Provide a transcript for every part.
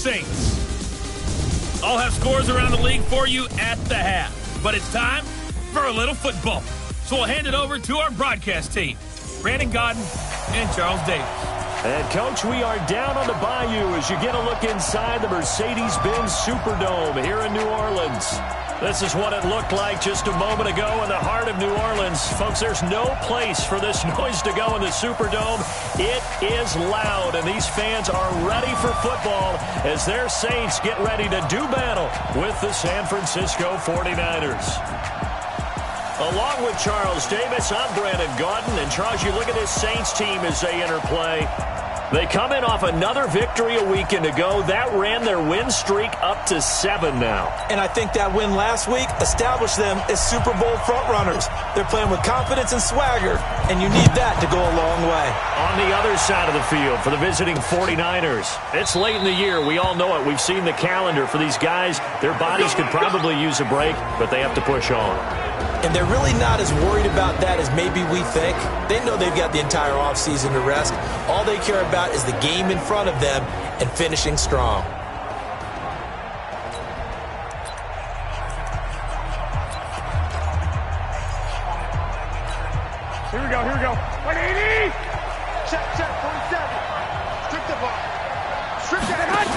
Saints. I'll have scores around the league for you at the half. But it's time for a little football. So we'll hand it over to our broadcast team, Brandon Gaudin and Charles Davis. And, Coach, we are down on the bayou as you get a look inside the Mercedes-Benz Superdome here in New Orleans. This is what it looked like just a moment ago in the heart of New Orleans. Folks, there's no place for this noise to go in the Superdome. It is loud, and these fans are ready for football as their Saints get ready to do battle with the San Francisco 49ers. Along with Charles Davis, I'm Brandon Gaudin. And, Charles, you look at this Saints team as they enter play. They come in off another victory a weekend ago. That ran their win streak up to 7 now. And I think that win last week established them as Super Bowl frontrunners. They're playing with confidence and swagger, and you need that to go a long way. On the other side of the field for the visiting 49ers, it's late in the year. We all know it. We've seen the calendar for these guys. Their bodies could probably use a break, but they have to push on. And they're really not as worried about that as maybe we think. They know they've got the entire offseason to rest. All they care about is the game in front of them and finishing strong. Here we go. 180! Check, 47. Strip the ball. Strip that.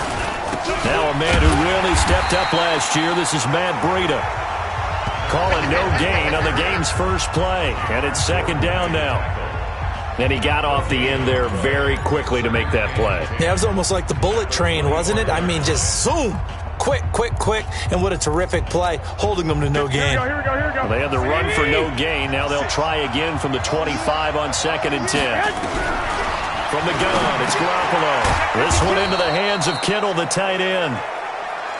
Now a man who really stepped up last year. This is Matt Breida. Calling no gain on the game's first play. And it's second down now. And he got off the end there very quickly to make that play. Yeah, it was almost like the bullet train, wasn't it? I mean, just zoom. Quick. And what a terrific play, holding them to no gain. Here we go. Well, they had the run for no gain. Now they'll try again from the 25 on 2nd and 10. From the gun, it's Garoppolo. This one into the hands of Kittle, the tight end.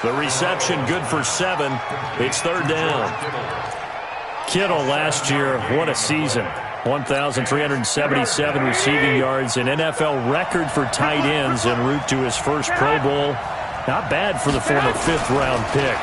The reception good for 7. It's third down. Kittle last year, what a season. 1,377 receiving yards, an NFL record for tight ends en route to his first Pro Bowl. Not bad for the former 5th-round pick.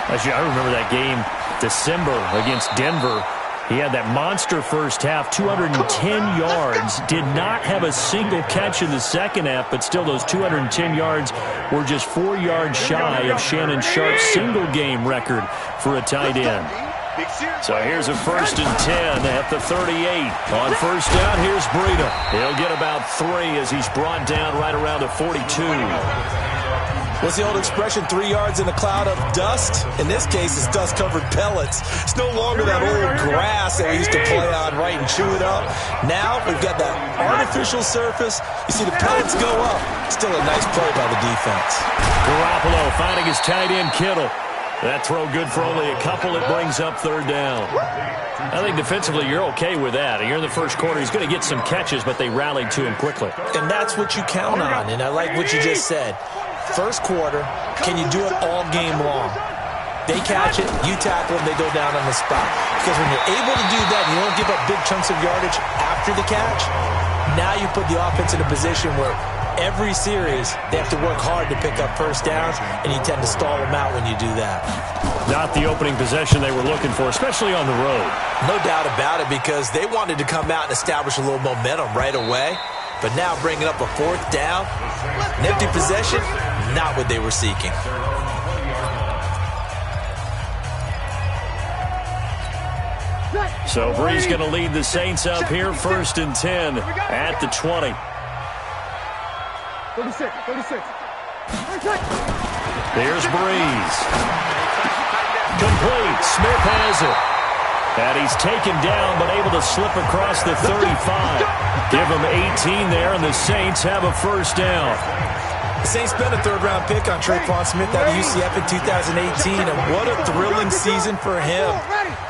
Actually, I remember that game, December against Denver. He had that monster first half, 210 yards. Did not have a single catch in the second half, but still those 210 yards were just 4 yards shy of Shannon Sharp's single-game record for a tight end. So here's a 1st and 10 at the 38. On first down, here's Breida. He'll get about 3 as he's brought down right around the 42. What's the old expression, 3 yards in a cloud of dust? In this case, it's dust-covered pellets. It's no longer that old grass that we used to play on, right, and chew it up. Now we've got that artificial surface. You see the pellets go up. Still a nice play by the defense. Garoppolo finding his tight end, Kittle. That throw good for only a couple. It brings up third down. I think defensively you're okay with that. Here in the first quarter, he's going to get some catches, but they rallied to him quickly. And that's what you count on, and I like what you just said. First quarter, can you do it all game long? They catch it, you tackle them, they go down on the spot. Because when you're able to do that, you don't give up big chunks of yardage after the catch, now you put the offense in a position where every series they have to work hard to pick up first downs, and you tend to stall them out when you do that. Not the opening possession they were looking for, especially on the road. No doubt about it, because they wanted to come out and establish a little momentum right away. But now bringing up a 4th down, an empty possession, not what they were seeking. So Brees going to lead the Saints up here, 1st and 10 at the 20. 36. There's Brees. Complete. Smith has it. And he's taken down, but able to slip across the 35. Give him 18 there, and the Saints have a first down. The Saints spent a 3rd-round pick on Tre'Quan Smith out of UCF in 2018, and what a thrilling season for him.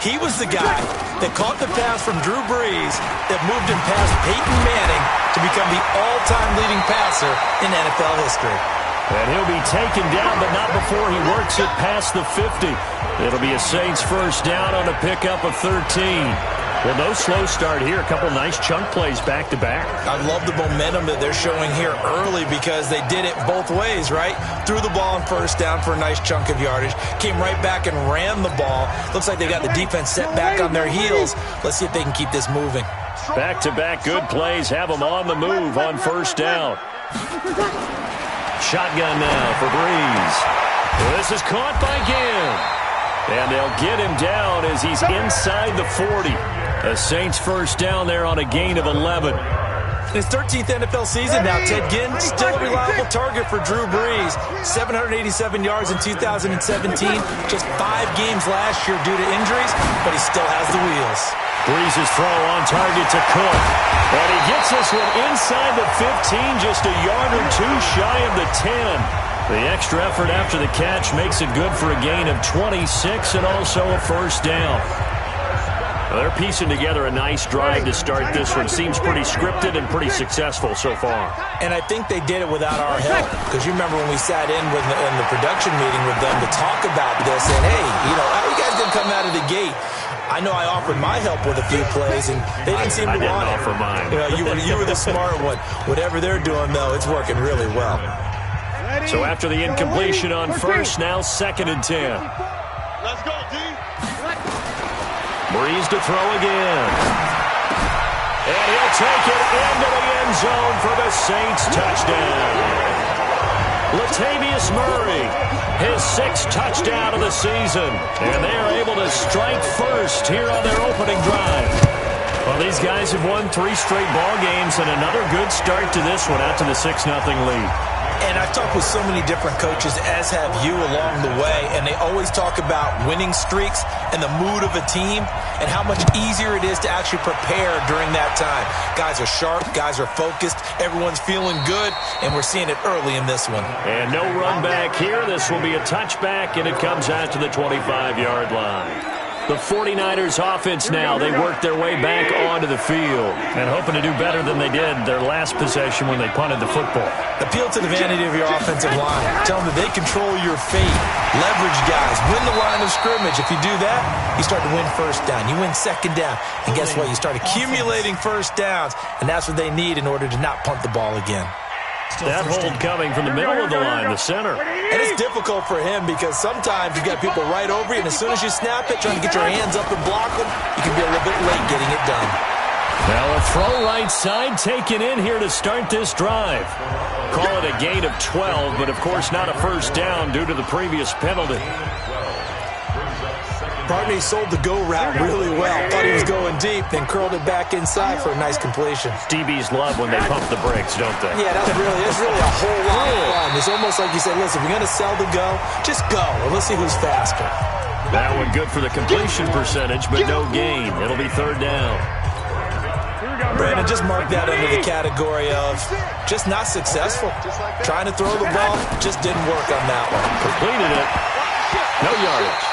He was the guy that caught the pass from Drew Brees that moved him past Peyton Manning to become the all-time leading passer in NFL history. And he'll be taken down, but not before he works it past the 50. It'll be a Saints first down on a pickup of 13. Well, no slow start here. A couple nice chunk plays back-to-back. I love the momentum that they're showing here early because they did it both ways, right? Threw the ball on first down for a nice chunk of yardage. Came right back and ran the ball. Looks like they got the defense set back on their heels. Let's see if they can keep this moving. Back-to-back good plays have them on the move on first down. Shotgun now for Breeze. This is caught by Ginn. And they'll get him down as he's inside the 40. The Saints first down there on a gain of 11. His 13th NFL season now, Ted Ginn, still a reliable target for Drew Brees. 787 yards in 2017, just 5 games last year due to injuries, but he still has the wheels. Brees' throw on target to Cook. And he gets this one inside the 15, just a yard or two shy of the 10. The extra effort after the catch makes it good for a gain of 26 and also a first down. Well, they're piecing together a nice drive to start this one. Seems pretty scripted and pretty successful so far. And I think they did it without our help. Because you remember when we sat in the production meeting with them to talk about this, and hey, how you guys didn't come out of the gate? I know I offered my help with a few plays, and they didn't seem to want it. I didn't offer mine. You were the smart one. Whatever they're doing, though, it's working really well. So after the incompletion on first, now 2nd and 10. Let's go, D. Breeze to throw again. And he'll take it into the end zone for the Saints touchdown. Latavius Murray, his 6th touchdown of the season. And they are able to strike first here on their opening drive. Well, these guys have won 3 straight ball games and another good start to this one out to the 6-0 lead. And I've talked with so many different coaches, as have you, along the way, and they always talk about winning streaks and the mood of a team and how much easier it is to actually prepare during that time. Guys are sharp, guys are focused, everyone's feeling good, and we're seeing it early in this one. And no run back here. This will be a touchback, and it comes out to the 25-yard line. The 49ers offense now, they work their way back onto the field and hoping to do better than they did their last possession when they punted the football. Appeal to the vanity of your offensive line. Tell them that they control your fate. Leverage guys. Win the line of scrimmage. If you do that, you start to win first down. You win second down. And guess what? You start accumulating first downs, and that's what they need in order to not punt the ball again. That hold coming from the middle of the line, the center. And it's difficult for him because sometimes you got people right over you, and as soon as you snap it, trying to get your hands up and block them, you can be a little bit late getting it done. Now a throw right side taken in here to start this drive. Call it a gain of 12, but of course not a first down due to the previous penalty. Barney sold the go route really well. Thought he was going deep, then curled it back inside for a nice completion. DBs love when they pump the brakes, don't they? Yeah, it's really a whole lot of fun. It's almost like you said, listen, if you're going to sell the go, just go, and let's see who's faster. That one good for the completion percentage, but no gain. It'll be 3rd down. Brandon, just mark that under the category of just not successful. Trying to throw the ball, just didn't work on that one. Completed it. No yardage.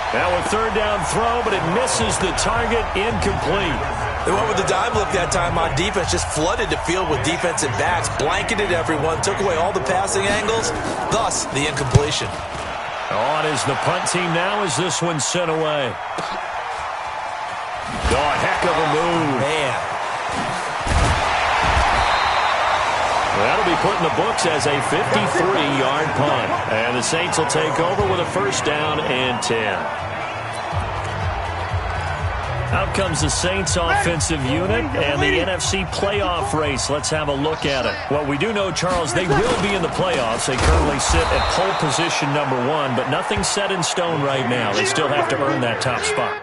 Now a 3rd down throw, but it misses the target, incomplete. They went with the dime look that time on defense, just flooded the field with defensive backs, blanketed everyone, took away all the passing angles, thus the incompletion. On is the punt team now as this one's sent away. Oh, heck of a move. Man. That'll be put in the books as a 53-yard punt. And the Saints will take over with a first down and 10. Out comes the Saints offensive unit and the NFC playoff race. Let's have a look at it. Well, we do know, Charles, they will be in the playoffs. They currently sit at pole position number 1, but nothing's set in stone right now. They still have to earn that top spot.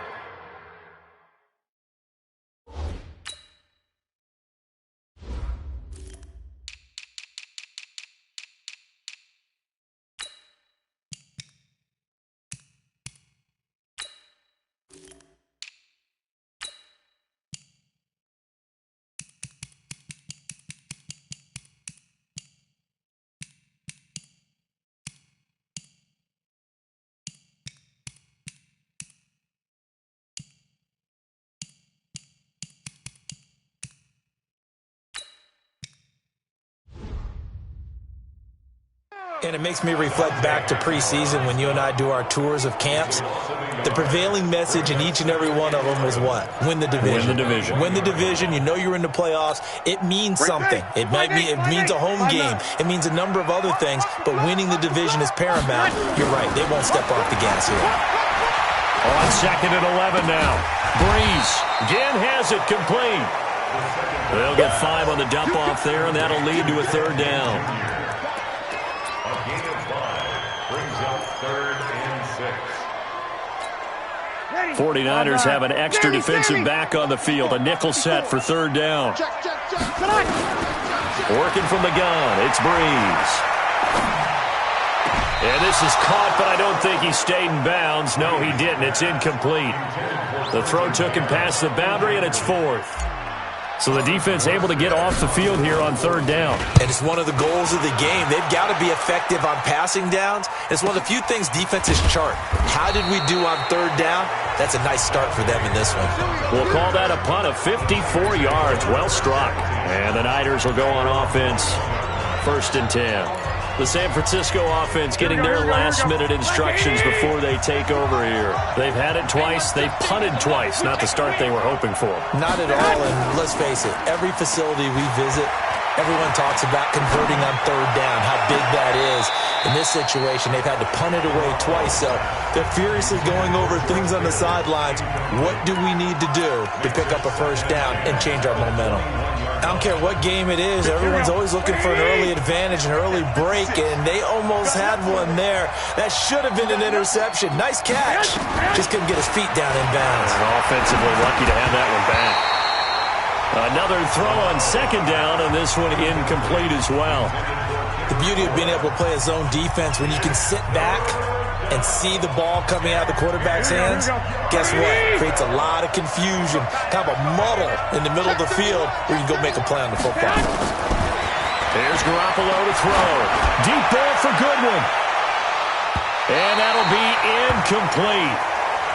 And it makes me reflect back to preseason when you and I do our tours of camps. The prevailing message in each and every one of them was what? Win the division. Win the division. Win the division. You know you're in the playoffs. It means something. It means a home game. It means a number of other things, but winning the division is paramount. You're right. They won't step off the gas here. On 2nd and 11 now. Breeze again has it complete. They'll get 5 on the dump off there, and that'll lead to a 3rd down. Brings up 3rd and 6. 49ers have an extra defensive back on the field. A nickel set for 3rd down. Working from the gun, it's Breeze. And this is caught, but I don't think he stayed in bounds. No, he didn't. It's incomplete. The throw took him past the boundary, and it's 4th. So the defense able to get off the field here on 3rd down. And it's one of the goals of the game. They've got to be effective on passing downs. It's one of the few things defenses chart. How did we do on 3rd down? That's a nice start for them in this one. We'll call that a punt of 54 yards. Well struck. And the Niners will go on offense. 1st and 10. The San Francisco offense getting their last-minute instructions before they take over here. They've had it twice. They've punted twice. Not the start they were hoping for. Not at all, and let's face it, every facility we visit, everyone talks about converting on 3rd down, how big that is. In this situation, they've had to punt it away twice, so they're furiously going over things on the sidelines. What do we need to do to pick up a 1st down and change our momentum? I don't care what game it is. Everyone's always looking for an early advantage, an early break, and they almost had one there. That should have been an interception. Nice catch. Just couldn't get his feet down in bounds. And offensively lucky to have that one back. Another throw on 2nd down, and this one incomplete as well. The beauty of being able to play a zone defense when you can sit back and see the ball coming out of the quarterback's hands, guess what? Creates a lot of confusion, kind of a muddle in the middle of the field where you can go make a play on the football. Here's Garoppolo to throw. Deep ball for Goodwin. And that'll be incomplete.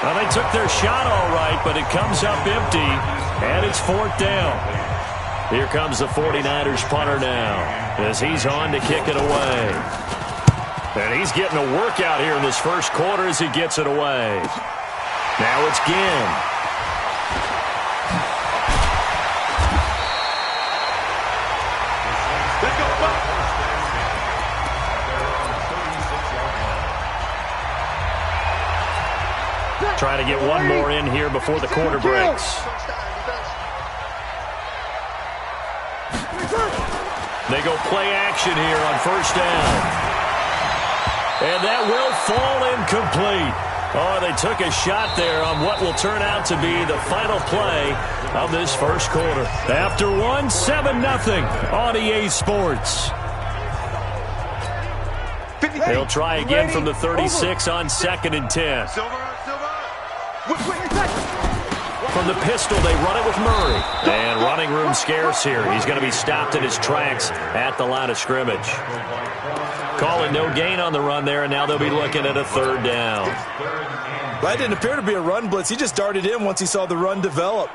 Well, they took their shot all right, but it comes up empty, and it's 4th down. Here comes the 49ers punter now as he's on to kick it away. And he's getting a workout here in this 1st quarter as he gets it away. Now it's Ginn. Try to get one more in here before the quarter breaks. They go play action here on 1st down. And that will fall incomplete. Oh, they took a shot there on what will turn out to be the final play of this 1st quarter. After 7-0 on EA Sports. They'll try again from the 36 on 2nd and 10. From the pistol, they run it with Murray. And running room scarce here. He's going to be stopped in his tracks at the line of scrimmage. Calling no gain on the run there, and now they'll be looking at a 3rd down. That didn't appear to be a run blitz. He just darted in once he saw the run develop.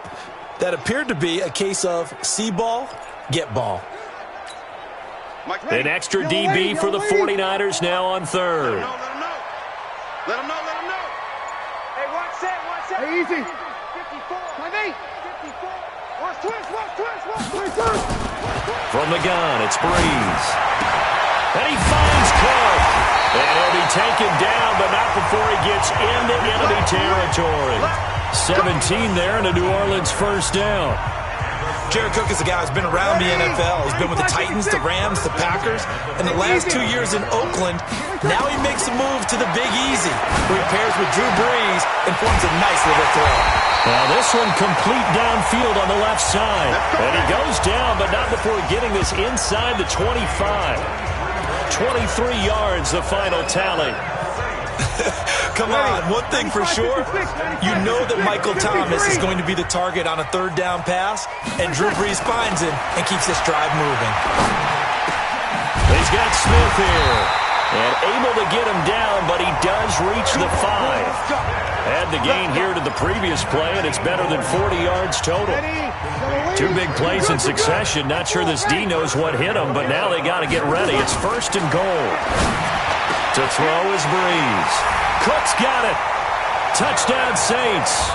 That appeared to be a case of see ball, get ball. An extra DB for the 49ers now on 3rd. Let him know. Hey, watch that. Hey, easy. 54. My mate. 54. Watch twist. From the gun, it's Breeze. And he finds Cook. And he'll be taken down, but not before he gets into enemy territory. 17 there, and a New Orleans 1st down. Jared Cook is a guy who's been around the NFL. He's been with the Titans, the Rams, the Packers. In the last 2 years in Oakland, now he makes a move to the Big Easy, where he pairs with Drew Brees and forms a nice little throw. Now this one complete downfield on the left side. And he goes down, but not before getting this inside the 25. 23 yards, the final tally. Come on, one thing for sure, you know that Michael Thomas is going to be the target on a 3rd down pass, and Drew Brees finds him and keeps this drive moving. He's got Smith here, and able to get him down, but he does reach the 5. Add the gain here to the previous play, and it's better than 40 yards total. 2 big plays in succession. Not sure this D knows what hit him, but now they got to get ready. It's 1st and goal. To throw is Breeze. Cook's got it. Touchdown, Saints.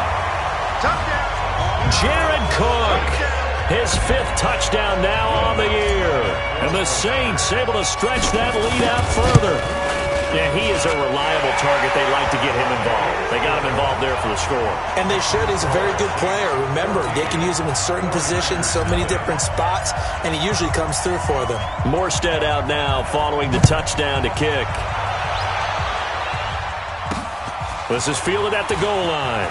Jared Cook. His 5th touchdown now on the year. And the Saints able to stretch that lead out further. Yeah, he is a reliable target, they like to get him involved. They got him involved there for the score. And they should. He's a very good player. Remember, they can use him in certain positions, so many different spots, and he usually comes through for them. Morstead out now following the touchdown to kick. This is fielded at the goal line.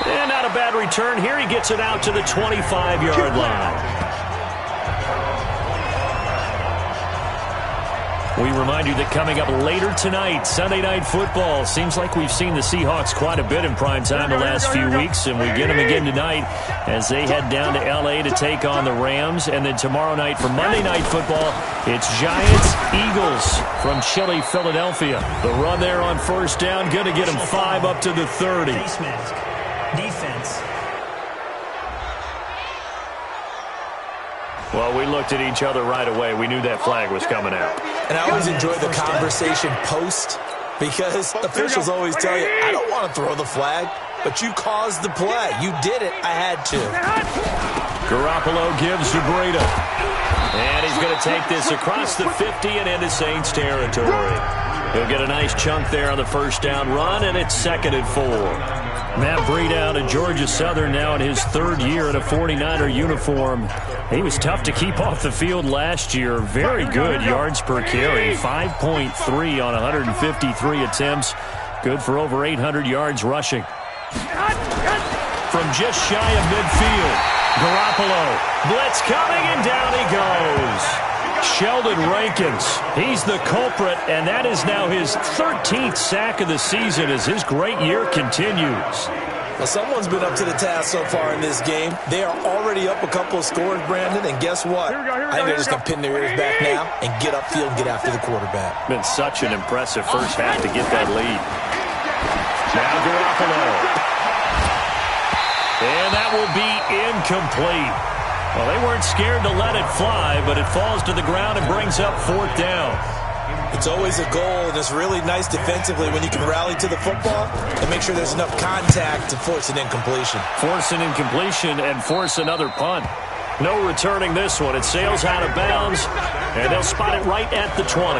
And not a bad return here. He gets it out to the 25-yard line. We remind you that coming up later tonight, Sunday Night Football. Seems like we've seen the Seahawks quite a bit in prime time the last few weeks, and we get them again tonight as they head down to L.A. to take on the Rams. And then tomorrow night for Monday Night Football, it's Giants-Eagles from Chile, Philadelphia. The run there on first down, going to get them 5 up to the 30. Face mask. Defense. Well, we looked at each other right away. We knew that flag was coming out. And I always enjoy the conversation post because officials always tell you, I don't want to throw the flag, but you caused the play. You did it. I had to. Garoppolo gives to Breida. And he's going to take this across the 50 and into Saints territory. He'll get a nice chunk there on the first down run, and it's 2nd and 4. Matt Breida out of Georgia Southern now in his 3rd year in a 49er uniform. He was tough to keep off the field last year. Very good yards per carry. 5.3 on 153 attempts. Good for over 800 yards rushing. From just shy of midfield, Garoppolo. Blitz coming, and down he goes. Sheldon Rankins, he's the culprit, and that is now his 13th sack of the season as his great year continues. Well, someone's been up to the task so far in this game. They are already up a couple of scores, Brandon, and guess what? I think they're just going to pin their ears back now and get upfield and get after the quarterback. Been such an impressive first half to get that lead. Now Garoppolo. And that will be incomplete. Well, they weren't scared to let it fly, but it falls to the ground and brings up 4th down. It's always a goal, and it's really nice defensively when you can rally to the football and make sure there's enough contact to force an incompletion. Force an incompletion and force another punt. No returning this one. It sails out of bounds, and they'll spot it right at the 20.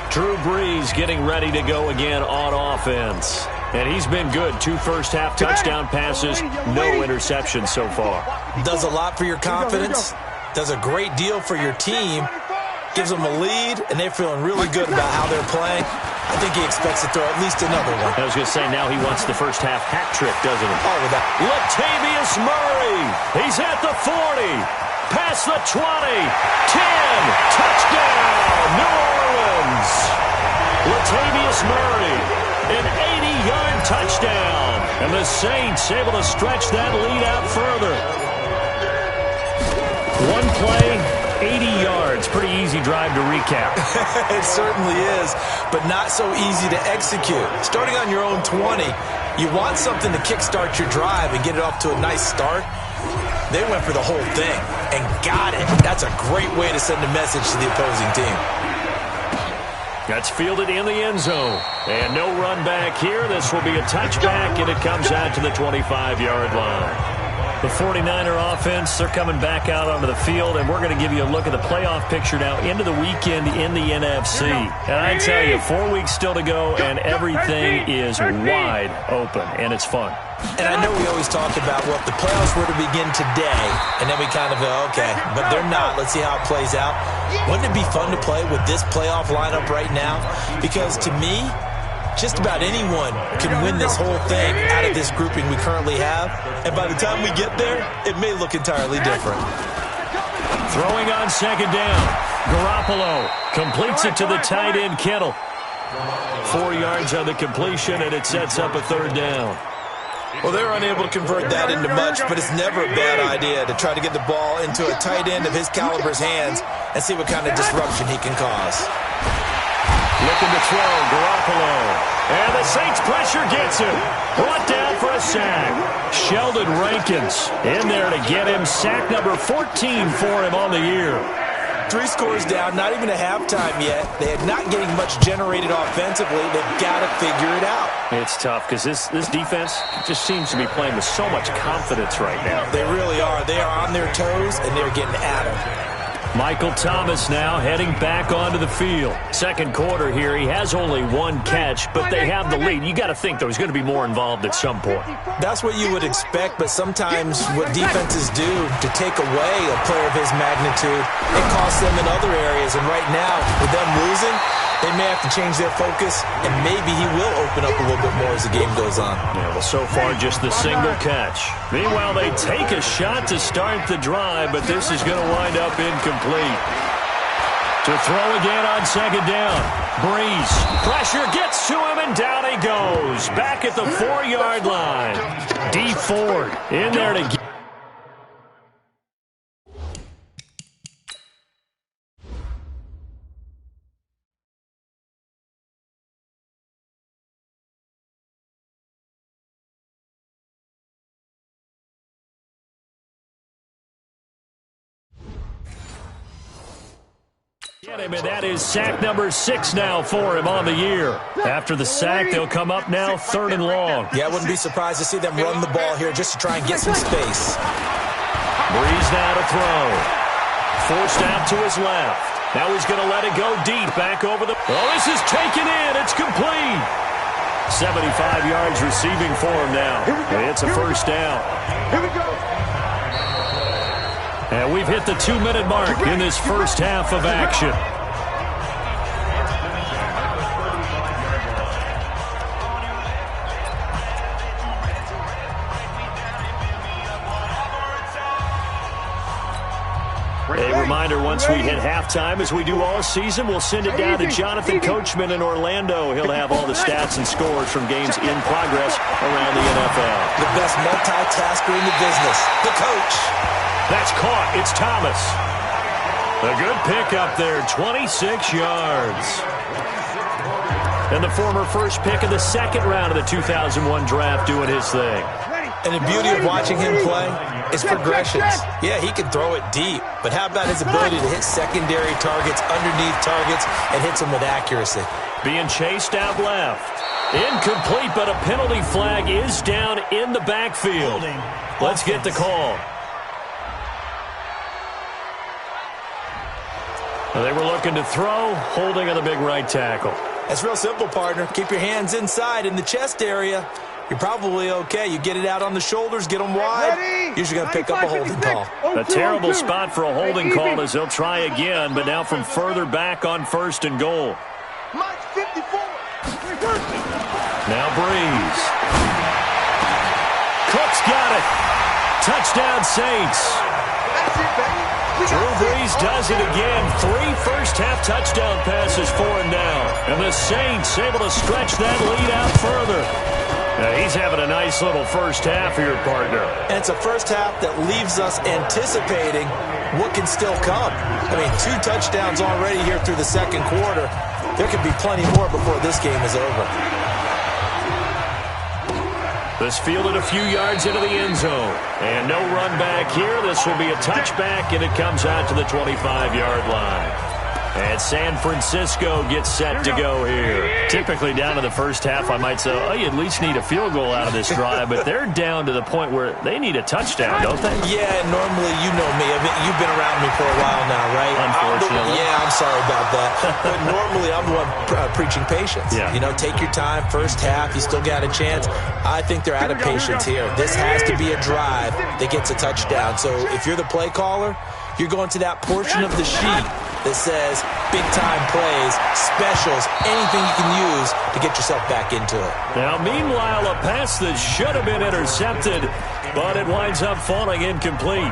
Drew Brees getting ready to go again on offense. And he's been good. 2 first-half touchdown passes, no interceptions so far. Does a lot for your confidence, does a great deal for your team, gives them a lead, and they're feeling really good about how they're playing. I think he expects to throw at least another one. I was going to say, now he wants the first-half hat trick, doesn't he? Oh, with that. Latavius Murray, he's at the 40, past the 20, 10, touchdown, New Orleans. Latavius Murray, an 80-yard touchdown. And the Saints able to stretch that lead out further. One play, 80 yards. Pretty easy drive to recap. It certainly is, but not so easy to execute. Starting on your own 20, you want something to kickstart your drive and get it off to a nice start. They went for the whole thing and got it. That's a great way to send a message to the opposing team. That's fielded in the end zone. And no run back here. This will be a touchback, and it comes out to the 25-yard line. The 49er offense, they're coming back out onto the field, and we're going to give you a look at the playoff picture now into the weekend in the NFC. And I tell you, 4 weeks still to go, and everything is wide open, and it's fun. And I know we always talk about, well, if the playoffs were to begin today, and then we kind of go, okay, but they're not. Let's see how it plays out. Wouldn't it be fun to play with this playoff lineup right now? Because to me, just about anyone can win this whole thing out of this grouping we currently have. And by the time we get there, it may look entirely different. Throwing on second down. Garoppolo completes it to the tight end, Kittle. 4 yards on the completion, and it sets up a third down. Well, they're unable to convert that into much, but it's never a bad idea to try to get the ball into a tight end of his caliber's hands and see what kind of disruption he can cause. Looking to throw, Garoppolo. And the Saints pressure gets him. Brought down for a sack. Sheldon Rankins in there to get him. Sack number 14 for him on the year. 3 scores down, not even a halftime yet. They're not getting much generated offensively. They've got to figure it out. It's tough because this defense just seems to be playing with so much confidence right now. They really are. They are on their toes, and they're getting at them. Michael Thomas now heading back onto the field. Second quarter here, he has only one catch, but they have the lead. You got to think there's going to be more involved at some point. That's what you would expect, but sometimes what defenses do to take away a player of his magnitude, it costs them in other areas. And right now, with them losing, they may have to change their focus, and maybe he will open up a little bit more as the game goes on. Yeah, well, so far, just the single catch. Meanwhile, they take a shot to start the drive, but this is going to wind up incomplete. To throw again on second down. Breeze. Pressure gets to him, and down he goes. Back at the 4-yard line. D Ford in there to get. And that is sack number 6 now for him on the year. After the sack, they'll come up now 3rd and long. Yeah, I wouldn't be surprised to see them run the ball here just to try and get some space. Breeze now to throw. Forced out to his left. Now he's going to let it go deep back over the... Oh, this is taken in. It's complete. 75 yards receiving for him now. It's a first down. Here we go. And we've hit the 2-minute mark in this first half of action. A reminder, once we hit halftime, as we do all season, we'll send it down to Jonathan Coachman in Orlando. He'll have all the stats and scores from games in progress around the NFL. The best multitasker in the business, the coach. That's caught. It's Thomas. A good pick up there, 26 yards. And the former first pick of the second round of the 2001 draft doing his thing. And the beauty of watching him play is progressions. Yeah, he can throw it deep, but how about his ability to hit secondary targets, underneath targets, and hits them with accuracy? Being chased out left. Incomplete, but a penalty flag is down in the backfield. Let's get the call. They were looking to throw, holding on the big right tackle. That's real simple, partner. Keep your hands inside in the chest area. You're probably okay. You get it out on the shoulders, get them wide. Usually going to pick up a holding call. A terrible spot for a holding call as they'll try again, but now from further back on 1st and goal. Now Breeze. Cook's got it. Touchdown Saints. That's it, baby. Drew Brees does it again. 3 first-half touchdown passes for him now. And the Saints able to stretch that lead out further. Now he's having a nice little first half here, partner. And it's a first half that leaves us anticipating what can still come. I mean, 2 touchdowns already here through the second quarter. There could be plenty more before this game is over. This fielded a few yards into the end zone. And no run back here. This will be a touchback, and it comes out to the 25-yard line. And San Francisco gets set to go here. Typically down to the first half, I might say, oh, you at least need a field goal out of this drive. But they're down to the point where they need a touchdown, don't they? Yeah, normally, you know me. You've been around me for a while now, right? Unfortunately. I'm sorry about that. But normally, I'm the one preaching patience. Yeah. You know, take your time. First half, you still got a chance. I think they're out of patience here. This has to be a drive that gets a touchdown. So if you're the play caller, you're going to that portion of the sheet that says big-time plays, specials, anything you can use to get yourself back into it. Now, meanwhile, a pass that should have been intercepted, but it winds up falling incomplete.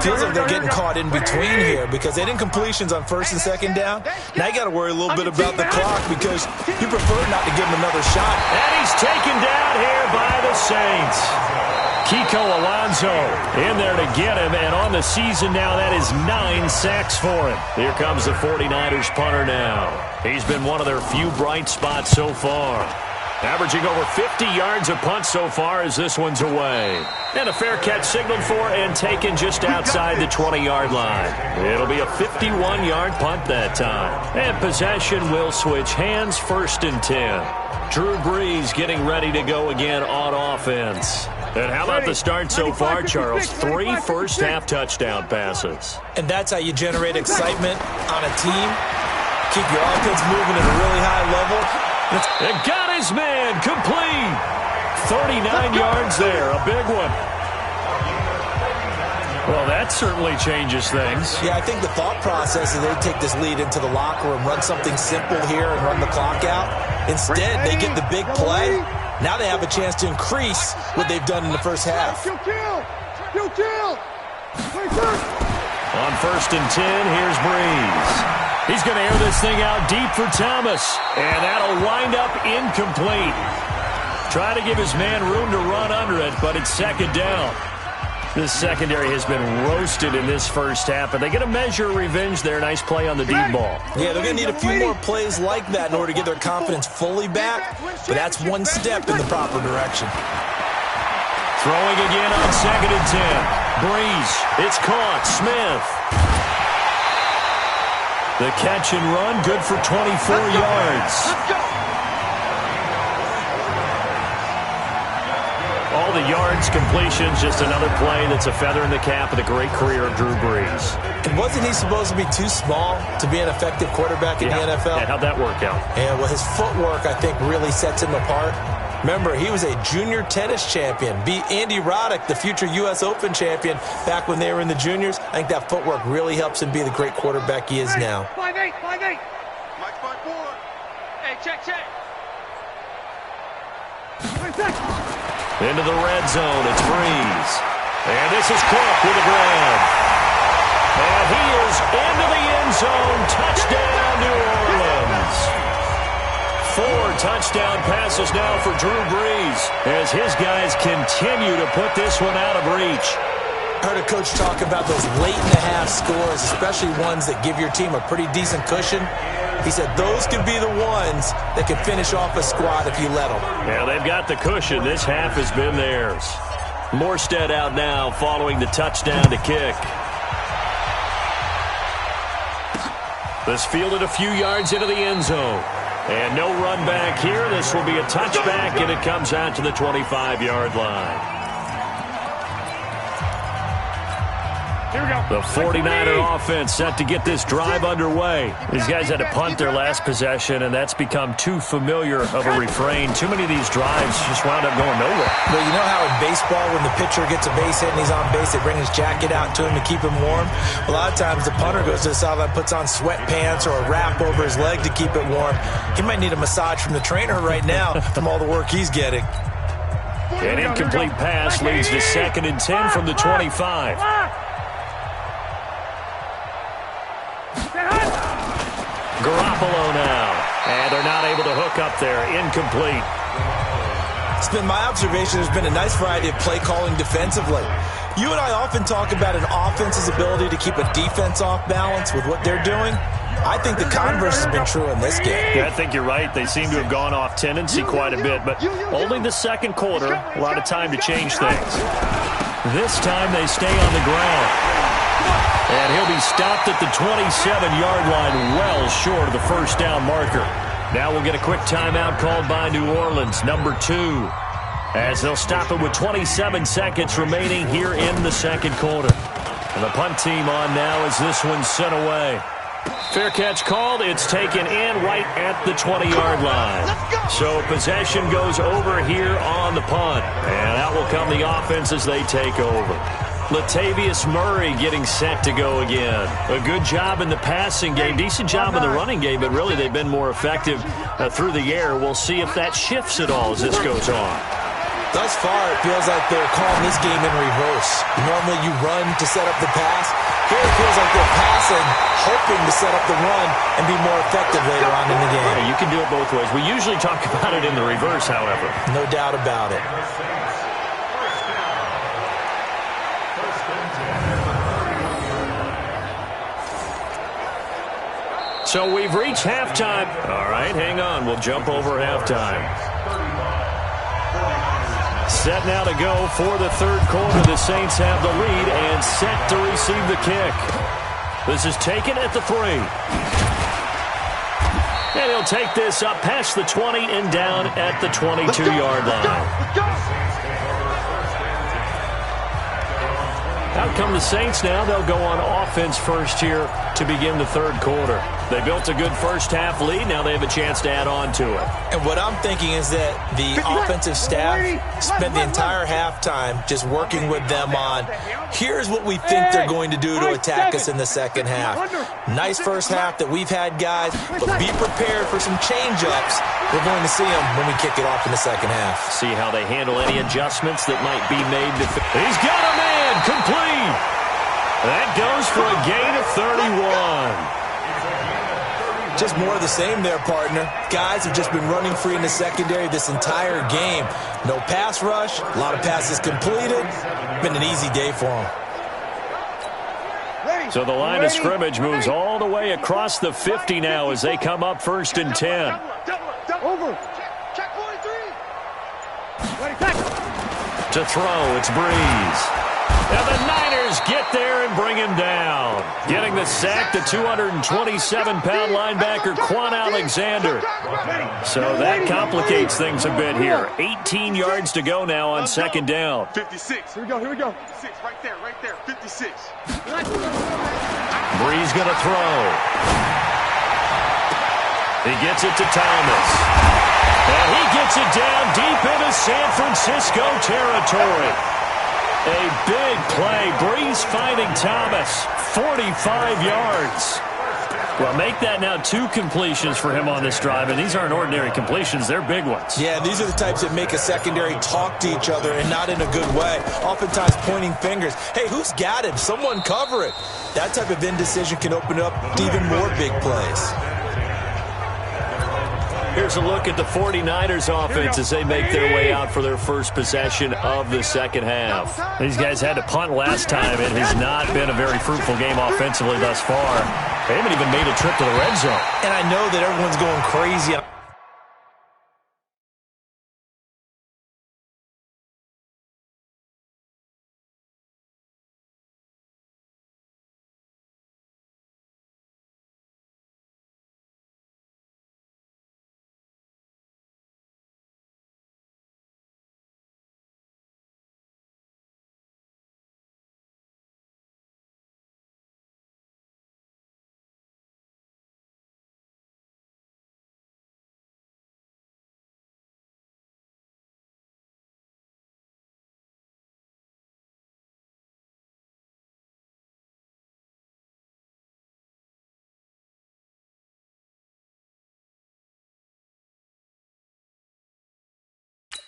Feels like they're getting caught in between here because they didn't completions on 1st and 2nd down. Now you got to worry a little bit about the clock because you prefer not to give him another shot. And he's taken down here by the Saints. Kiko Alonso in there to get him, and on the season now, that is 9 sacks for him. Here comes the 49ers punter now. He's been one of their few bright spots so far. Averaging over 50 yards a punt so far as this one's away. And a fair catch signaled for and taken just outside the 20-yard line. It'll be a 51-yard punt that time. And possession will switch hands, 1st and 10. Drew Brees getting ready to go again on offense. And how about the start so far, Charles? 3 first-half touchdown passes. And that's how you generate excitement on a team. Keep your offense moving at a really high level. And got his man complete. 39 yards there, a big one. Well, that certainly changes things. Yeah, I think the thought process is they take this lead into the locker room, run something simple here and run the clock out. Instead, they get the big play. Now they have a chance to increase what they've done in the first half. On 1st and 10, here's Breeze. He's going to air this thing out deep for Thomas. And that'll wind up incomplete. Try to give his man room to run under it, but it's 2nd down. This secondary has been roasted in this first half, but they get a measure of revenge there. Nice play on the deep ball. Yeah, they're going to need a few more plays like that in order to get their confidence fully back, but that's one step in the proper direction. Throwing again on 2nd and 10. Breeze, it's caught. Smith. The catch and run, good for 24 yards. All the yards, completions, just another play that's a feather in the cap of the great career of Drew Brees. And wasn't he supposed to be too small to be an effective quarterback in the NFL? Yeah, how'd that work out? Yeah, well, his footwork, I think, really sets him apart. Remember, he was a junior tennis champion, beat Andy Roddick, the future U.S. Open champion, back when they were in the juniors. I think that footwork really helps him be the great quarterback he is now. 5-8. Mike 5-4. Hey, check. Into the red zone, it's Breeze. And this is Cook with a grab. And he is into the end zone. Touchdown, New Orleans. 4 touchdown passes now for Drew Brees as his guys continue to put this one out of reach. I heard a coach talk about those late-in-the-half scores, especially ones that give your team a pretty decent cushion. He said those could be the ones that could finish off a squad if you let them. Yeah, they've got the cushion. This half has been theirs. Morstead out now following the touchdown to kick. This fielded a few yards into the end zone. And no run back here. This will be a touchback, and it comes out to the 25-yard line. Here we go. The 49er offense set to get this drive underway. These guys had to punt their last possession, and that's become too familiar of a refrain. Too many of these drives just wound up going nowhere. But you know how in baseball, when the pitcher gets a base hit and he's on base, they bring his jacket out to him to keep him warm? A lot of times the punter goes to the sideline, puts on sweatpants or a wrap over his leg to keep it warm. He might need a massage from the trainer right now from all the work he's getting. An incomplete pass leads to 2nd and 10 from the 25. Garoppolo now. And they're not able to hook up there. Incomplete. It's been my observation there's been a nice variety of play calling defensively. You and I often talk about an offense's ability to keep a defense off balance with what they're doing. I think the converse has been true in this game. Yeah, I think you're right. They seem to have gone off tendency quite a bit, but only the second quarter, a lot of time to change things. This time they stay on the ground. And he'll be stopped at the 27-yard line, well short of the first down marker. Now we'll get a quick timeout called by New Orleans, number 2, as they'll stop it with 27 seconds remaining here in the second quarter. And the punt team on now as this one's sent away. Fair catch called. It's taken in right at the 20-yard line. So possession goes over here on the punt. And out will come the offense as they take over. Latavius Murray getting set to go again. A good job in the passing game. Decent job in the running game, but really they've been more effective through the air. We'll see if that shifts at all as this goes on. Thus far, it feels like they're calling this game in reverse. Normally you run to set up the pass. Here it feels like they're passing, hoping to set up the run and be more effective later on in the game. Yeah, you can do it both ways. We usually talk about it in the reverse, however. No doubt about it. So we've reached halftime. All right, hang on. We'll jump over halftime. Set now to go for the third quarter. The Saints have the lead and set to receive the kick. This is taken at the 3. And he'll take this up past the 20 and down at the 22-yard line. Out come the Saints now. They'll go on offense first here to begin the third quarter. They built a good first-half lead. Now they have a chance to add on to it. And what I'm thinking is that the offensive staff spent the entire halftime just working with them on, here's what we think they're going to do to attack us in the second half. Nice first half that we've had, guys, but be prepared for some change-ups. We're going to see them when we kick it off in the second half. See how they handle any adjustments that might be made. He's got a man complete. That goes for a gain of 31. Just more of the same there, partner. Guys have just been running free in the secondary this entire game. No pass rush, a lot of passes completed. Been an easy day for them. So the line of scrimmage moves all the way across the 50 now as they come up 1st and 10. Over. Check 43. To throw, it's Breeze. And the Niners get there and bring him down. Getting the sack, the 227-pound linebacker, Quan Alexander. So that complicates things a bit here. 18 yards to go now on 2nd down. 56. Here we go, here we go. 56, right there, 56. Breeze going to throw. He gets it to Thomas. And he gets it down deep into San Francisco territory. A big play. Breeze finding Thomas. 45 yards. Well, make that now 2 completions for him on this drive, and these aren't ordinary completions. They're big ones. Yeah, these are the types that make a secondary talk to each other and not in a good way. Oftentimes pointing fingers. Hey, who's got him? Someone cover it. That type of indecision can open up to even more big plays. Here's a look at the 49ers offense as they make their way out for their first possession of the second half. These guys had to punt last time. It has not been a very fruitful game offensively thus far. They haven't even made a trip to the red zone. And I know that everyone's going crazy.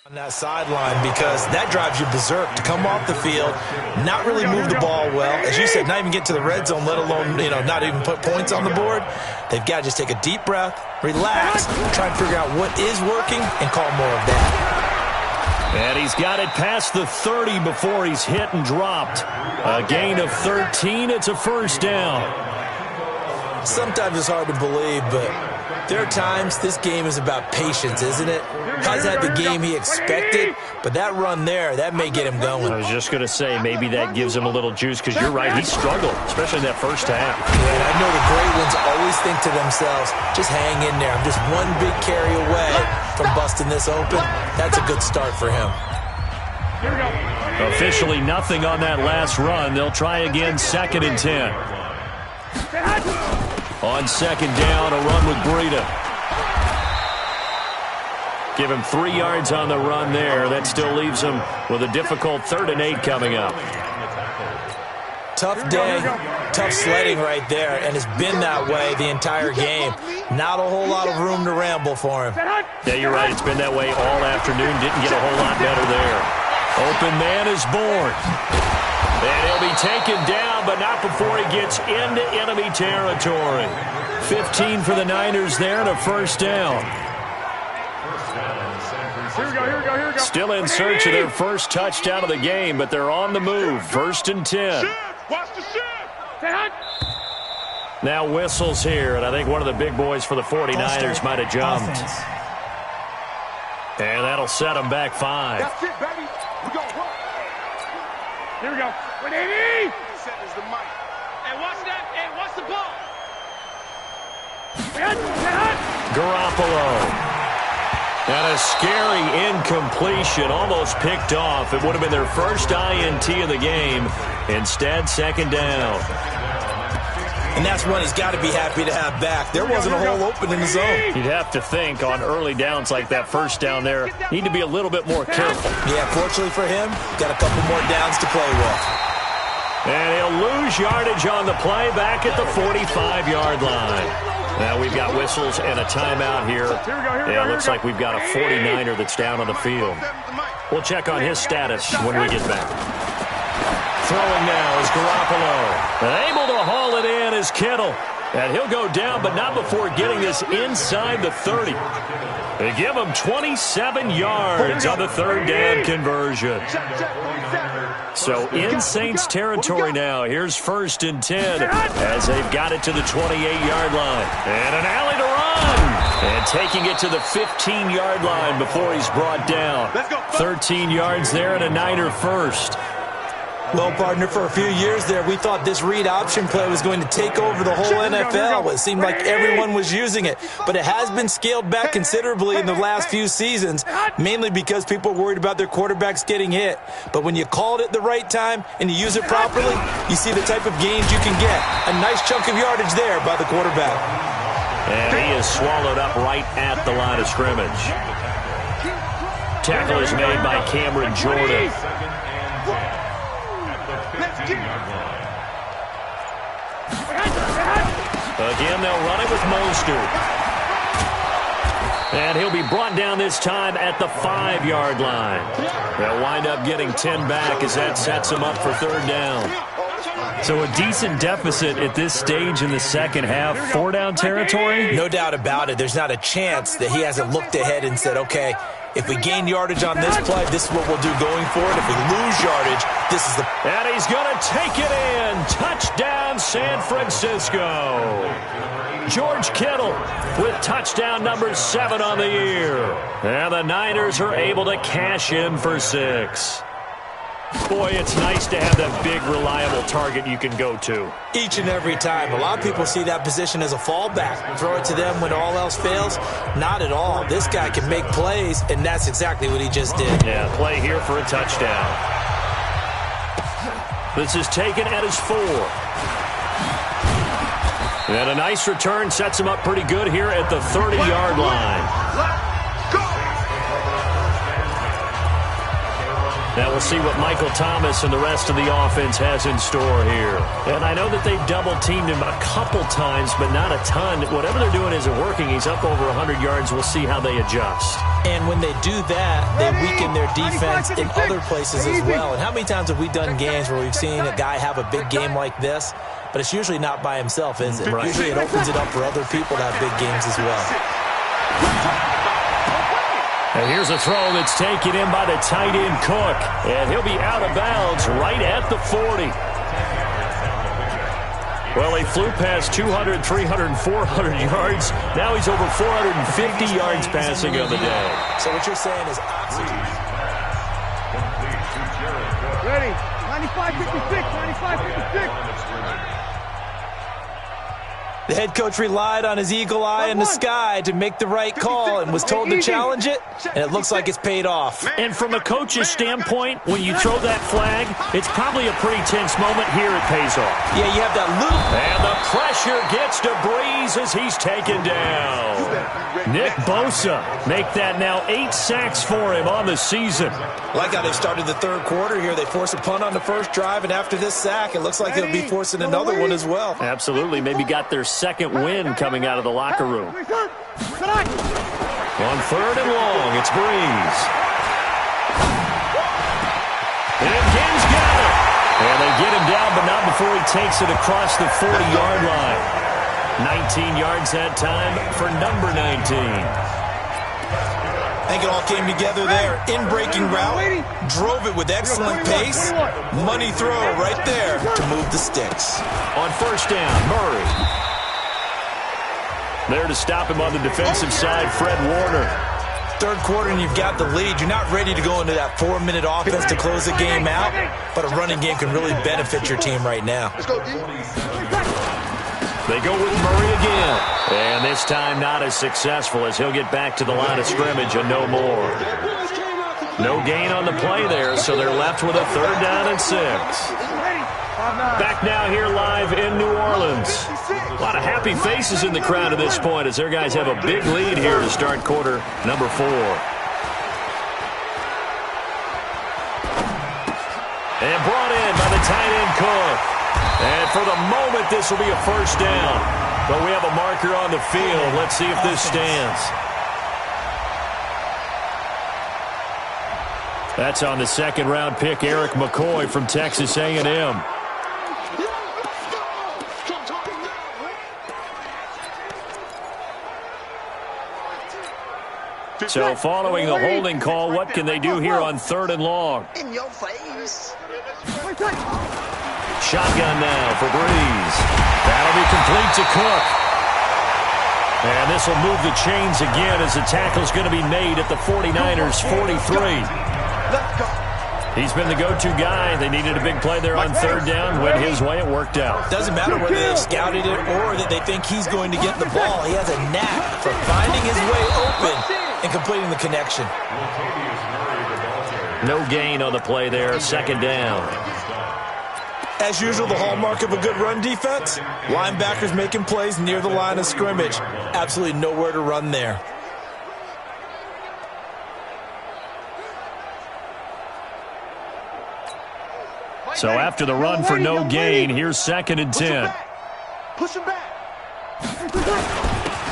On that sideline, because that drives you berserk to come off the field, not really move the ball well. As you said, not even get to the red zone, let alone, not even put points on the board. They've got to just take a deep breath, relax, try and figure out what is working, and call more of that. And he's got it past the 30 before he's hit and dropped. A gain of 13. It's a first down. Sometimes it's hard to believe, but there are times this game is about patience, isn't it? Has had the game he expected, but that run there, that may get him going. I was just going to say, maybe that gives him a little juice, because you're right, he struggled, especially in that first half. Yeah, and I know the great ones always think to themselves, just hang in there. I'm just one big carry away from busting this open. That's a good start for him. Officially nothing on that last run. They'll try again, 2nd and 10. On 2nd down, a run with Breida. Give him 3 yards on the run there. That still leaves him with a difficult 3rd and 8 coming up. Tough day, tough sledding right there, and it's been that way the entire game. Not a whole lot of room to ramble for him. Yeah, you're right. It's been that way all afternoon. Didn't get a whole lot better there. Open man is born. And he'll be taken down, but not before he gets into enemy territory. 15 for the Niners there and a first down. Here we go. Still in search of their first touchdown of the game, but they're on the move. 1st and 10. Watch the shift. Now whistles here, and I think one of the big boys for the 49ers might have jumped. And that'll set them back 5. That's it, baby. We go. Here we go. 180. Is the mic. Hey, watch that. Hey, watch the ball. Garoppolo. And a scary incompletion, almost picked off. It would have been their first INT of the game. Instead, second down. And that's one he's got to be happy to have back. There wasn't a hole open in the zone. You'd have to think on early downs like that first down there, need to be a little bit more careful. Yeah, fortunately for him, got a couple more downs to play with. And he'll lose yardage on the play back at the 45-yard line. Now we've got whistles and a timeout here. Yeah, it looks like we've got a 49er that's down on the field. We'll check on his status when we get back. Throwing now is Garoppolo. And able to haul it in is Kittle. And he'll go down, but not before getting this inside the 30. They give him 27 yards on the third down conversion. So in Saints territory now. Here's 1st and 10 as they've got it to the 28-yard line. And an alley to run. And taking it to the 15-yard line before he's brought down. 13 yards there and a Niner first. Well, partner, for a few years there, we thought this read option play was going to take over the whole NFL. It seemed like everyone was using it. But it has been scaled back considerably in the last few seasons, mainly because people are worried about their quarterbacks getting hit. But when you call it at the right time and you use it properly, you see the type of gains you can get. A nice chunk of yardage there by the quarterback. And he is swallowed up right at the line of scrimmage. Tackle is made by Cameron Jordan. Again, they'll run it with Mostert. And he'll be brought down this time at the 5-yard line. They'll wind up getting 10 back as that sets him up for third down. So a decent deficit at this stage in the second half. 4-down territory? No doubt about it. There's not a chance that he hasn't looked ahead and said, okay, if we gain yardage on this play, this is what we'll do going forward. If we lose yardage, this is the... And he's going to take it in. Touchdown, San Francisco. George Kittle with touchdown number 7 on the year. And the Niners are able to cash in for 6. Boy, it's nice to have that big, reliable target you can go to. Each and every time. A lot of people see that position as a fallback. Throw it to them when all else fails. Not at all. This guy can make plays, and that's exactly what he just did. Yeah, play here for a touchdown. This is taken at his 4. And a nice return sets him up pretty good here at the 30-yard line. Now we'll see what Michael Thomas and the rest of the offense has in store here. And I know that they've double-teamed him a couple times, but not a ton. Whatever they're doing isn't working. He's up over 100 yards. We'll see how they adjust. And when they do that, they weaken their defense in other places as well. And how many times have we done games where we've seen a guy have a big game like this? But it's usually not by himself, is it? Right. Usually it opens it up for other people to have big games as well. And here's a throw that's taken in by the tight end Cook. And he'll be out of bounds right at the 40. Well, he flew past 200, 300, 400 yards. Now he's over 450 yards passing on the day. So what you're saying is oxygen. Ready. 95-56, 95-56. The head coach relied on his eagle eye in the sky to make the right call and was told to challenge it, and it looks like it's paid off. And from a coach's standpoint, when you throw that flag, it's probably a pretty tense moment. Here it pays off. Yeah, you have that loop. And the pressure gets to Breeze as he's taken down. Nick Bosa make that now 8 sacks for him on the season. Like how they started the third quarter here. They force a punt on the first drive, and after this sack, it looks like they'll be forcing another one as well. Absolutely. Maybe got their second win coming out of the locker room. On 3rd and long, it's Breeze. And Gibbs got it. And they get him down, but not before he takes it across the 40-yard line. 19 yards that time for number 19. I think it all came together there. In-breaking route, drove it with excellent pace. Money throw right there to move the sticks. On 1st down, Murray. There to stop him on the defensive side, Fred Warner. Third quarter and you've got the lead. You're not ready to go into that 4-minute offense to close the game out, but a running game can really benefit your team right now. They go with Murray again. And this time not as successful as he'll get back to the line of scrimmage and no more. No gain on the play there, so they're left with a 3rd down and 6. Back now here live in New Orleans. A lot of happy faces in the crowd at this point as their guys have a big lead here to start quarter number 4. And brought in by the tight end Cook. And for the moment, this will be a first down. But we have a marker on the field. Let's see if this stands. That's on the second-round pick, Eric McCoy from Texas A&M. So following the holding call, what can they do here on 3rd and long? In your face. Shotgun now for Breeze. That'll be complete to Cook. And this will move the chains again as the tackle's going to be made at the 49ers' 43. He's been the go-to guy. They needed a big play there on 3rd down. Went his way. It worked out. Doesn't matter whether they've scouted it or that they think he's going to get the ball. He has a knack for finding his way open and completing the connection. No gain on the play there. 2nd down. As usual, the hallmark of a good run defense, linebackers making plays near the line of scrimmage. Absolutely nowhere to run there. So after the run for no gain, here's 2nd and 10. Push him back.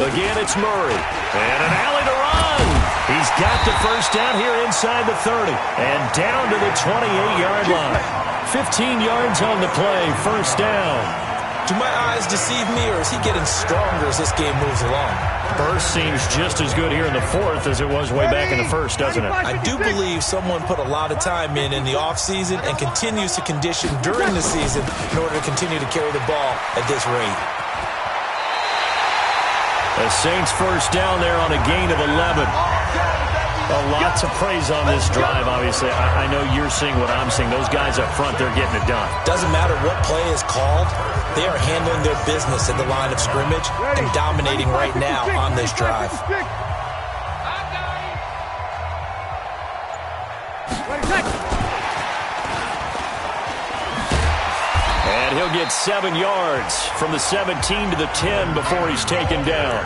Again, it's Murray. And an alley to run. He's got the first down here inside the 30. And down to the 28-yard line. 15 yards on the play. First down. Do my eyes deceive me, or is he getting stronger as this game moves along? Burst seems just as good here in the 4th as it was way back in the 1st, doesn't it? I do believe someone put a lot of time in the offseason and continues to condition during the season in order to continue to carry the ball at this rate. The Saints first down there on a gain of 11. A lot to praise on this drive, obviously. I know you're seeing what I'm seeing. Those guys up front, they're getting it done. Doesn't matter what play is called. They are handling their business at the line of scrimmage and dominating right now on this drive. And he'll get 7 yards from the 17 to the 10 before he's taken down.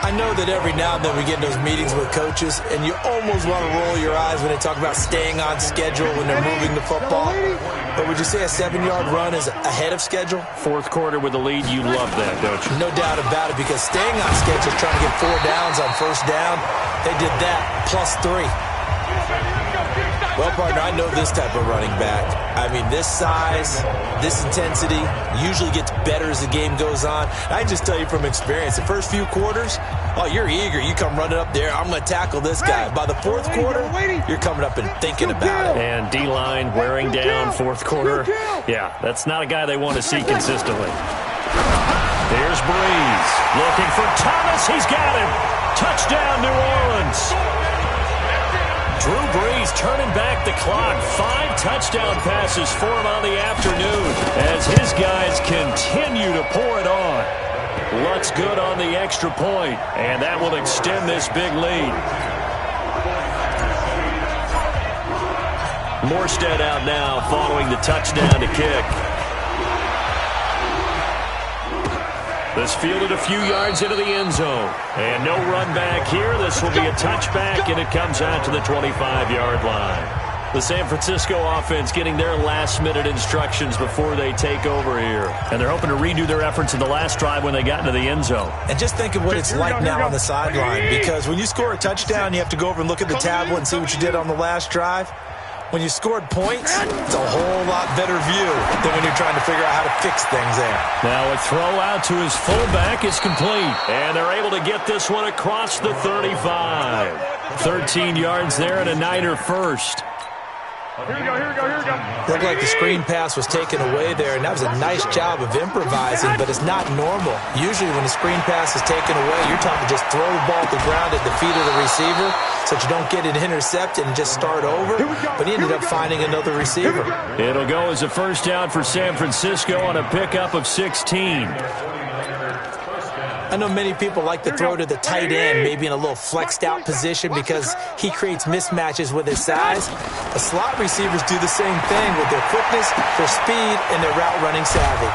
I know that every now and then we get in those meetings with coaches, and you almost want to roll your eyes when they talk about staying on schedule when they're moving the football. But would you say a 7-yard run is ahead of schedule? 4th quarter with the lead, you love that, don't you? No doubt about it, because staying on schedule, trying to get 4 downs on first down, they did that plus 3. Well, partner, I know this type of running back. I mean, this size, this intensity usually gets better as the game goes on. I can just tell you from experience, the first few quarters, oh, you're eager. You come running up there, I'm going to tackle this guy. By the 4th quarter, you're coming up and thinking about it. And D-line wearing down 4th quarter. Yeah, that's not a guy they want to see consistently. Here's Breeze looking for Thomas. He's got him. Touchdown, New Orleans. Drew Brees turning back the clock. 5 touchdown passes for him on the afternoon as his guys continue to pour it on. Looks good on the extra point, and that will extend this big lead. Morstead out now following the touchdown to kick. This fielded a few yards into the end zone. And no run back here. This will be a touchback, and it comes out to the 25-yard line. The San Francisco offense getting their last-minute instructions before they take over here. And they're hoping to redo their efforts in the last drive when they got into the end zone. And just think of what it's like now on the sideline, because when you score a touchdown, you have to go over and look at the tablet and see what you did on the last drive. When you scored points, it's a whole lot better view than when you're trying to figure out how to fix things there. Now a throw out to his fullback is complete. And they're able to get this one across the 35. 13 yards there and a Niner first. Here we go, here we go, here we go. Looked like the screen pass was taken away there, and that was a nice job of improvising, but it's not normal. Usually when the screen pass is taken away, you're taught to just throw the ball at the ground at the feet of the receiver so that you don't get it intercepted and just start over, but he ended up finding another receiver. It'll go as a first down for San Francisco on a pickup of 16. I know many people like to throw to the tight end, maybe in a little flexed out position because he creates mismatches with his size. The slot receivers do the same thing with their quickness, their speed, and their route running savvy.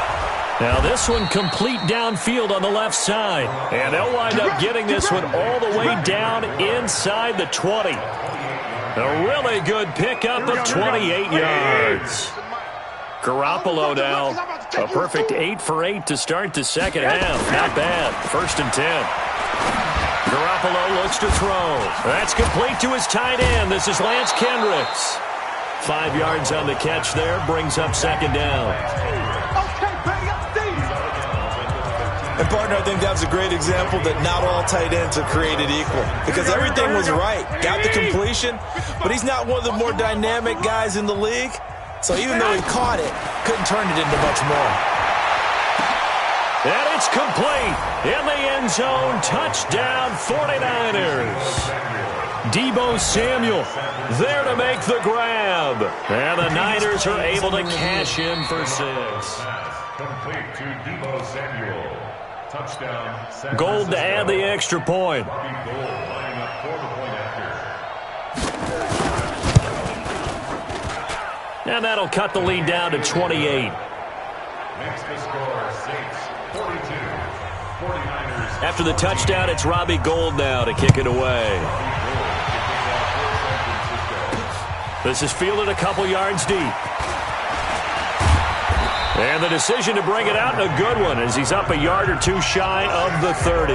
Now this one complete downfield on the left side. And they'll wind up getting this one all the way down inside the 20. A really good pickup of 28 yards. Garoppolo now, a perfect 8 for 8 to start the second half. Not bad. 1st and 10. Garoppolo looks to throw. That's complete to his tight end. This is Lance Kendricks. 5 yards on the catch there. Brings up 2nd down. And, partner, I think that was a great example that not all tight ends are created equal because everything was right. Got the completion, but he's not one of the more dynamic guys in the league. So even though he caught it, couldn't turn it into much more. And it's complete. In the end zone, touchdown 49ers. Deebo Samuel there to make the grab. And the Niners are able to cash in for 6. Complete to Deebo Samuel. Touchdown. Gold to add the extra point. And that'll cut the lead down to 28. Makes the score Saints 42. 49ers. After the touchdown, it's Robbie Gould now to kick it away. This is fielded a couple yards deep. And the decision to bring it out in a good one as he's up a yard or two shy of the 30.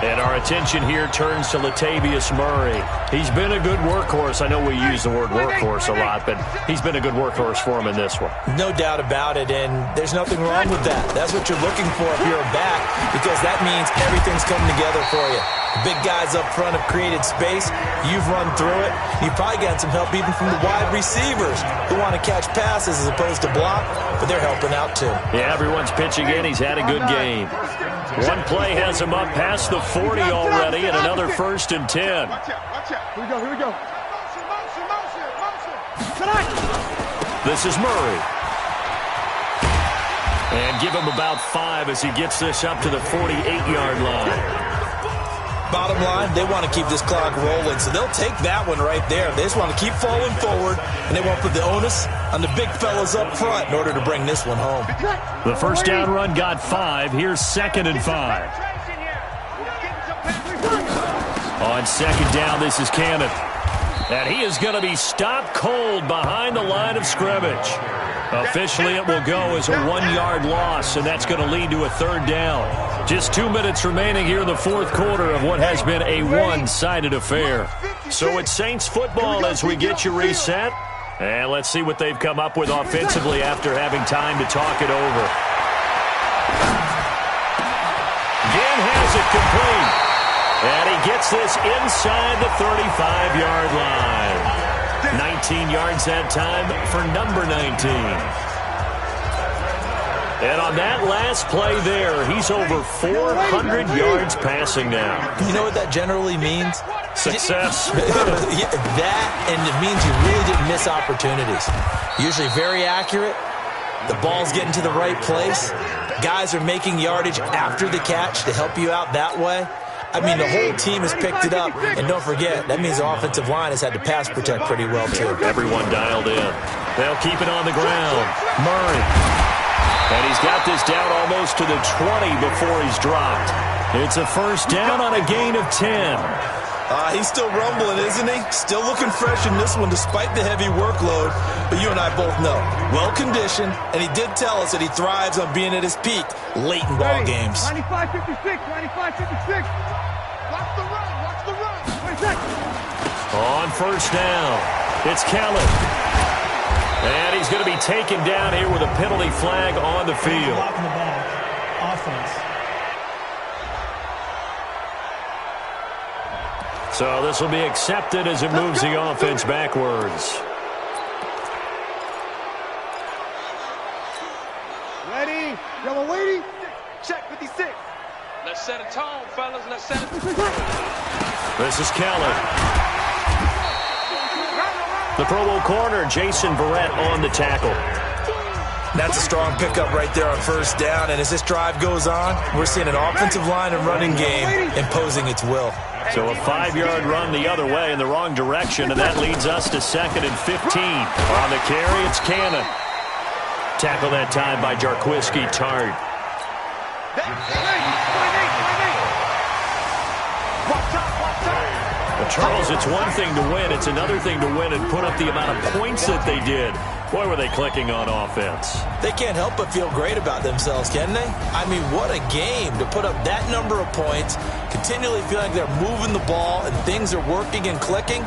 And our attention here turns to Latavius Murray. He's been a good workhorse. I know we use the word workhorse a lot, but he's been a good workhorse for him in this one. No doubt about it, and there's nothing wrong with that. That's what you're looking for if you're a back, because that means everything's coming together for you. The big guys up front have created space. You've run through it. You've probably gotten some help even from the wide receivers who want to catch passes as opposed to block, but they're helping out too. Yeah, everyone's pitching in. He's had a good game. One play has him up past the 40 already, and another 1st and 10. Watch out. Here we go. This is Murray. And give him about 5 as he gets this up to the 48-yard line. Bottom line, they want to keep this clock rolling, so they'll take that one right there. They just want to keep falling forward, and they want to put the onus on the big fellas up front in order to bring this one home. The first down run got 5. Here's 2nd and 5. On 2nd down, this is Cannon. And he is going to be stopped cold behind the line of scrimmage. Officially, it will go as a 1-yard loss, and that's going to lead to a 3rd down. Just 2 minutes remaining here in the 4th quarter of what has been a one-sided affair. So it's Saints football as we get you reset. And let's see what they've come up with offensively after having time to talk it over. Ginn has it complete. And he gets this inside the 35-yard line. 19 yards that time for number 19. And on that last play there, he's over 400 yards passing now. You know what that generally means? Success. Yeah, that, and it means you really didn't miss opportunities. Usually very accurate. The ball's getting to the right place. Guys are making yardage after the catch to help you out that way. I mean, the whole team has picked it up. And don't forget, that means the offensive line has had to pass protect pretty well, too. Everyone dialed in. They'll keep it on the ground. Murray. And he's got this down almost to the 20 before he's dropped. It's a 1st down on a gain of 10. He's still rumbling, isn't he? Still looking fresh in this one despite the heavy workload. But you and I both know, well-conditioned, and he did tell us that he thrives on being at his peak late in ball games. 95-56. Watch the run. On 1st down, it's Kelly. And he's going to be taken down here with a penalty flag on the field. Block in the back. Offense. So this will be accepted as it moves the offense backwards. Ready? Yellow lady. Check 56. Let's set a tone, fellas. Let's set a tone. This is Kelly. The Pro Bowl corner, Jason Verrett, on the tackle. That's a strong pickup right there on first down. And as this drive goes on, we're seeing an offensive line and running game imposing its will. So a 5-yard run the other way in the wrong direction, and that leads us to 2nd and 15. On the carry, it's Cannon. Tackle that time by Jarquiski Tart. Well, Charles, it's one thing to win. It's another thing to win and put up the amount of points that they did. Boy, were they clicking on offense. They can't help but feel great about themselves, can they? I mean, what a game to put up that number of points, continually feel like they're moving the ball and things are working and clicking.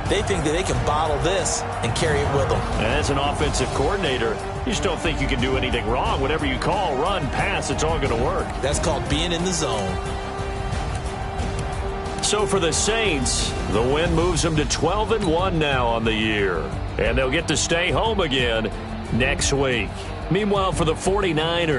They think that they can bottle this and carry it with them. And as an offensive coordinator, you just don't think you can do anything wrong. Whatever you call, run, pass, it's all going to work. That's called being in the zone. So for the Saints, the win moves them to 12-1 now on the year. And they'll get to stay home again next week. Meanwhile, for the 49ers,